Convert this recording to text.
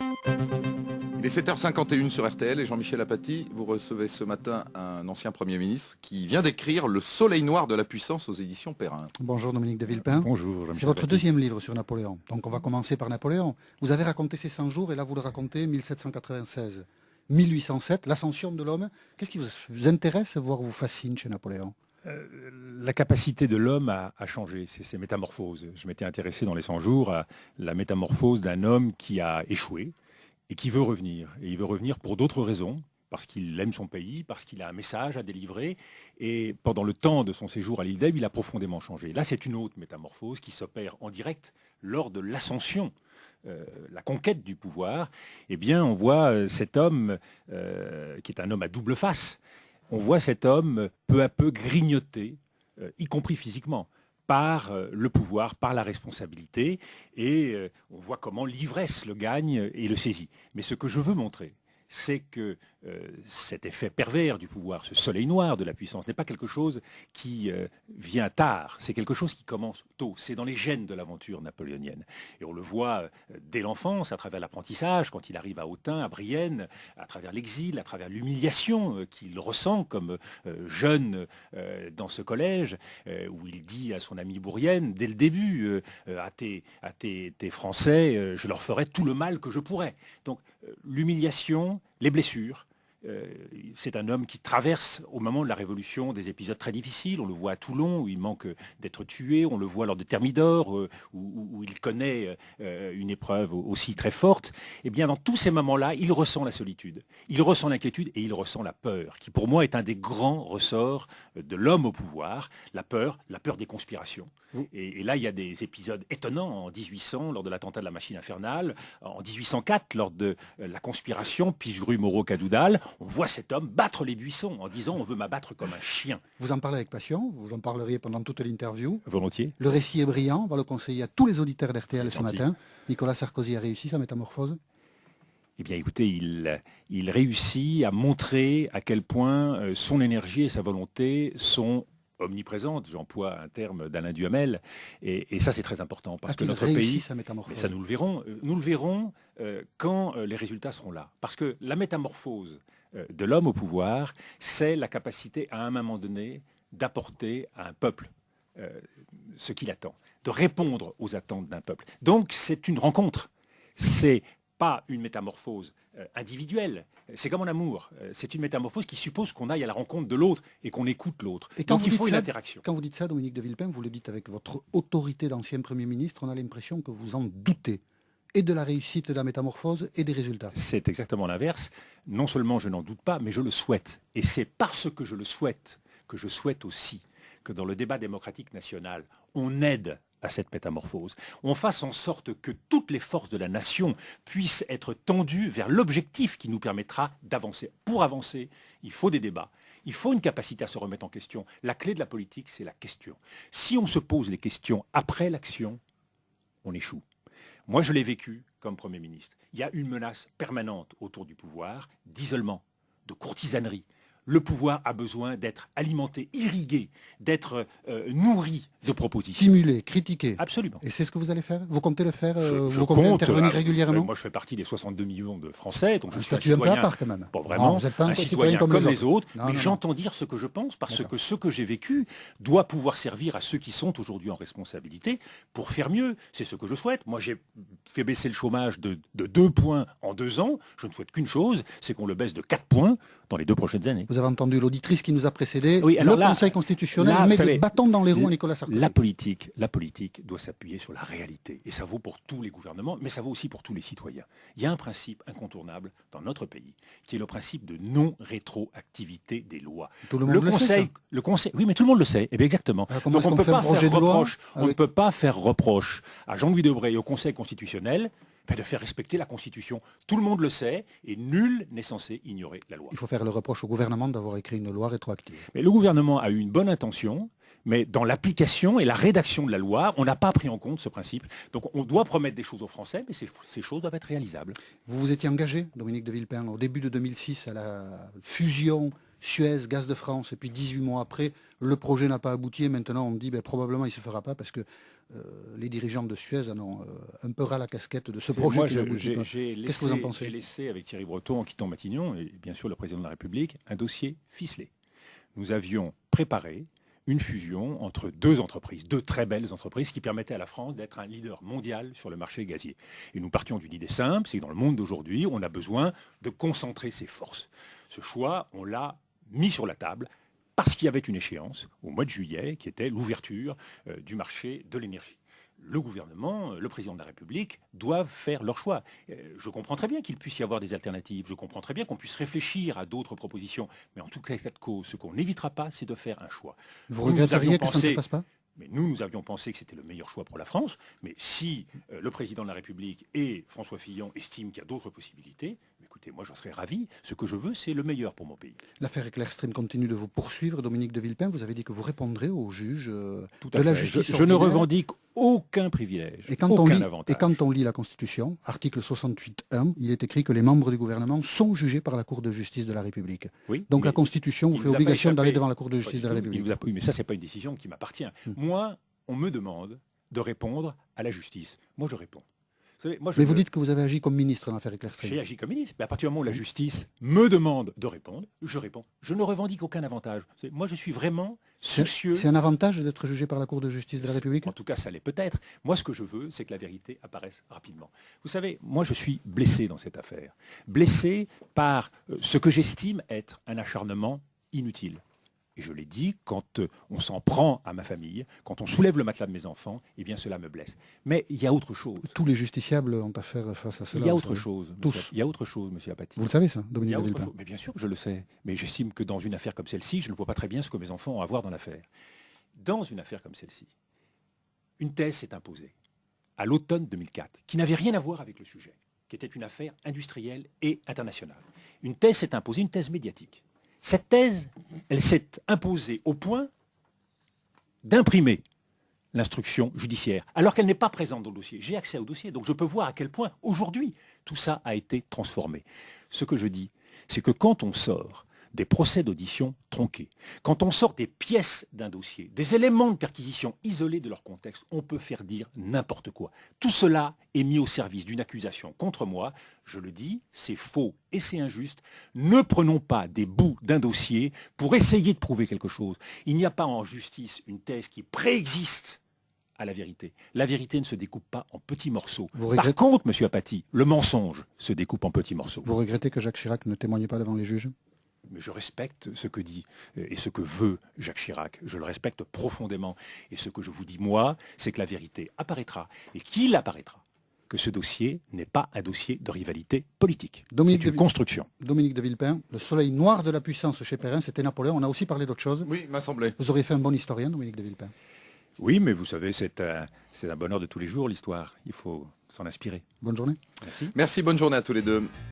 Il est 7h51 sur RTL et Jean-Michel Apathy, vous recevez ce matin un ancien Premier ministre qui vient d'écrire Le Soleil noir de la puissance aux éditions Perrin. Bonjour Dominique de Villepin. Bonjour. C'est votre deuxième livre sur Napoléon. Donc on va commencer par Napoléon. Vous avez raconté ses 100 jours et là vous le racontez 1796. 1807, l'ascension de l'homme. Qu'est-ce qui vous intéresse, voire vous fascine chez Napoléon? La capacité de l'homme à changer, c'est ses métamorphoses. Je m'étais intéressé dans les 100 jours à la métamorphose d'un homme qui a échoué et qui veut revenir. Et il veut revenir pour d'autres raisons, parce qu'il aime son pays, parce qu'il a un message à délivrer. Et pendant le temps de son séjour à l'île d'Elbe, il a profondément changé. Là, c'est une autre métamorphose qui s'opère en direct lors de l'ascension, la conquête du pouvoir. Eh bien, on voit cet homme, qui est un homme à double face, on voit cet homme peu à peu grignoter, y compris physiquement, par le pouvoir, par la responsabilité, et on voit comment l'ivresse le gagne et le saisit. Mais ce que je veux montrer, c'est que cet effet pervers du pouvoir, ce soleil noir de la puissance, n'est pas quelque chose qui vient tard, c'est quelque chose qui commence tôt. C'est dans les gènes de l'aventure napoléonienne. Et on le voit dès l'enfance, à travers l'apprentissage, quand il arrive à Autun, à Brienne, à travers l'exil, à travers l'humiliation qu'il ressent comme jeune dans ce collège, où il dit à son ami Bourrienne, dès le début, à tes Français, je leur ferai tout le mal que je pourrais. Donc l'humiliation, les blessures. C'est un homme qui traverse au moment de la Révolution des épisodes très difficiles. On le voit à Toulon où il manque d'être tué. On le voit lors de Thermidor où il connaît une épreuve aussi très forte. Et bien dans tous ces moments-là, il ressent la solitude, il ressent l'inquiétude et il ressent la peur, qui pour moi est un des grands ressorts de l'homme au pouvoir. La peur des conspirations. Et là, il y a des épisodes étonnants en 1800 lors de l'attentat de la machine infernale, en 1804 lors de la conspiration Pichegru-Moreau-Cadoudal. On voit cet homme battre les buissons en disant on veut m'abattre comme un chien. Vous en parlez avec passion, vous en parleriez pendant toute l'interview. Volontiers. Le récit est brillant, on va le conseiller à tous les auditeurs d'RTL ce matin. Nicolas Sarkozy a réussi sa métamorphose? Eh bien écoutez, il réussit à montrer à quel point son énergie et sa volonté sont omniprésente, j'emploie un terme d'Alain Duhamel, et ça c'est très important parce que notre pays, mais ça nous le verrons quand les résultats seront là. Parce que la métamorphose de l'homme au pouvoir, c'est la capacité à un moment donné d'apporter à un peuple ce qu'il attend, de répondre aux attentes d'un peuple. Donc c'est une rencontre, c'est pas une métamorphose individuelle. C'est comme en amour. C'est une métamorphose qui suppose qu'on aille à la rencontre de l'autre et qu'on écoute l'autre. Donc il faut une interaction. Quand vous dites ça, Dominique de Villepin, vous le dites avec votre autorité d'ancien Premier ministre, on a l'impression que vous en doutez. Et de la réussite de la métamorphose et des résultats. C'est exactement l'inverse. Non seulement je n'en doute pas, mais je le souhaite. Et c'est parce que je le souhaite que je souhaite aussi que dans le débat démocratique national, on aide à cette métamorphose. On fasse en sorte que toutes les forces de la nation puissent être tendues vers l'objectif qui nous permettra d'avancer. Pour avancer, il faut des débats. Il faut une capacité à se remettre en question. La clé de la politique, c'est la question. Si on se pose les questions après l'action, on échoue. Moi, je l'ai vécu comme Premier ministre. Il y a une menace permanente autour du pouvoir, d'isolement, de courtisanerie. Le pouvoir a besoin d'être alimenté, irrigué, d'être nourri de propositions. Stimulé, critiqué. Absolument. Et c'est ce que vous allez faire? Vous comptez le faire? Je comptez compte intervenir régulièrement? Moi, je fais partie des 62 millions de Français, donc je suis un statut un peu à citoyen. part quand même. Bon, vraiment, vous êtes pas un citoyen comme les autres. Mais j'entends dire ce que je pense, parce que ce que j'ai vécu doit pouvoir servir à ceux qui sont aujourd'hui en responsabilité pour faire mieux. C'est ce que je souhaite. Moi, j'ai fait baisser le chômage de 2 points en 2 ans. Je ne souhaite qu'une chose, c'est qu'on le baisse de 4 points dans les 2 prochaines années. Vous avez entendu l'auditrice qui nous a précédé. Oui, alors le Conseil constitutionnel met des bâtons dans les roues à Nicolas Sarkozy. La politique doit s'appuyer sur la réalité. Et ça vaut pour tous les gouvernements, mais ça vaut aussi pour tous les citoyens. Il y a un principe incontournable dans notre pays, qui est le principe de non-rétroactivité des lois. Tout le monde le Conseil, oui, mais tout le monde le sait. Eh bien, exactement. Donc on ne peut pas faire reproche à Jean-Louis Debré et au Conseil constitutionnel de faire respecter la Constitution. Tout le monde le sait et nul n'est censé ignorer la loi. Il faut faire le reproche au gouvernement d'avoir écrit une loi rétroactive. Mais le gouvernement a eu une bonne intention, mais dans l'application et la rédaction de la loi, on n'a pas pris en compte ce principe. Donc on doit promettre des choses aux Français, mais ces choses doivent être réalisables. Vous vous étiez engagé, Dominique de Villepin, au début de 2006 à la fusion Suez, Gaz de France, et puis 18 mois après, le projet n'a pas abouti et maintenant on dit probablement il ne se fera pas parce que les dirigeants de Suez en ont un peu ras la casquette de ce projet. Moi, qui n'aboutit pas. Qu'est-ce que vous en pensez? j'ai laissé avec Thierry Breton, en quittant Matignon, et bien sûr le président de la République, un dossier ficelé. Nous avions préparé une fusion entre deux entreprises, deux très belles entreprises qui permettaient à la France d'être un leader mondial sur le marché gazier. Et nous partions d'une idée simple, c'est que dans le monde d'aujourd'hui, on a besoin de concentrer ses forces. Ce choix, on l'a mis sur la table parce qu'il y avait une échéance au mois de juillet qui était l'ouverture du marché de l'énergie. Le gouvernement, le président de la République doivent faire leur choix. Je comprends très bien qu'il puisse y avoir des alternatives, je comprends très bien qu'on puisse réfléchir à d'autres propositions, mais en tout cas de cause, ce qu'on n'évitera pas, c'est de faire un choix. Vous regretteriez que ça ne se fasse pas? Mais nous avions pensé que c'était le meilleur choix pour la France, mais si le président de la République et François Fillon estiment qu'il y a d'autres possibilités, écoutez, moi je serais ravi. Ce que je veux, c'est le meilleur pour mon pays. L'affaire Clearstream continue de vous poursuivre, Dominique de Villepin. Vous avez dit que vous répondrez au juge de la la justice. Je ne revendique aucun privilège, et quand aucun avantage. Et quand on lit la Constitution, article 68.1, il est écrit que les membres du gouvernement sont jugés par la Cour de justice de la République. Oui, donc la Constitution vous fait obligation d'aller devant la Cour de justice de la République. Oui, mais ça, c'est pas une décision qui m'appartient. Moi, on me demande de répondre à la justice. Moi, je réponds. Vous savez, mais vous dites que vous avez agi comme ministre dans l'affaire Clearstream. J'ai agi comme ministre. Mais à partir du moment où la justice me demande de répondre, je réponds. Je ne revendique aucun avantage. Moi, je suis vraiment soucieux. C'est un avantage d'être jugé par la Cour de justice de la République? En tout cas, ça l'est peut-être. Moi, ce que je veux, c'est que la vérité apparaisse rapidement. Vous savez, moi, je suis blessé dans cette affaire. Blessé par ce que j'estime être un acharnement inutile. Et je l'ai dit, quand on s'en prend à ma famille, quand on soulève le matelas de mes enfants, eh bien cela me blesse. Mais il y a autre chose. Tous les justiciables ont affaire face à cela. Il y a autre chose. Tous. Il y a autre chose, monsieur Apathy. Vous le savez ça, Dominique de Villepin? Mais bien sûr que je le sais. Mais j'estime que dans une affaire comme celle-ci, je ne vois pas très bien ce que mes enfants ont à voir dans l'affaire. Dans une affaire comme celle-ci, une thèse s'est imposée à l'automne 2004, qui n'avait rien à voir avec le sujet, qui était une affaire industrielle et internationale. Une thèse s'est imposée, une thèse médiatique. Cette thèse, elle s'est imposée au point d'imprimer l'instruction judiciaire, alors qu'elle n'est pas présente dans le dossier. J'ai accès au dossier, donc je peux voir à quel point, aujourd'hui, tout ça a été transformé. Ce que je dis, c'est que quand on sort des procès d'audition tronqués, quand on sort des pièces d'un dossier, des éléments de perquisition isolés de leur contexte, on peut faire dire n'importe quoi. Tout cela est mis au service d'une accusation contre moi. Je le dis, c'est faux et c'est injuste. Ne prenons pas des bouts d'un dossier pour essayer de prouver quelque chose. Il n'y a pas en justice une thèse qui préexiste à la vérité. La vérité ne se découpe pas en petits morceaux. Par contre, monsieur Apathy, le mensonge se découpe en petits morceaux. Vous regrettez que Jacques Chirac ne témoigne pas devant les juges? Mais je respecte ce que dit et ce que veut Jacques Chirac. Je le respecte profondément. Et ce que je vous dis, moi, c'est que la vérité apparaîtra et qu'il apparaîtra que ce dossier n'est pas un dossier de rivalité politique. C'est une construction. Dominique de Villepin, le soleil noir de la puissance chez Perrin, c'était Napoléon. On a aussi parlé d'autre chose. Oui, m'a semblé. Vous auriez fait un bon historien, Dominique de Villepin. Oui, mais vous savez, c'est un bonheur de tous les jours, l'histoire. Il faut s'en inspirer. Bonne journée. Merci. Merci, bonne journée à tous les deux.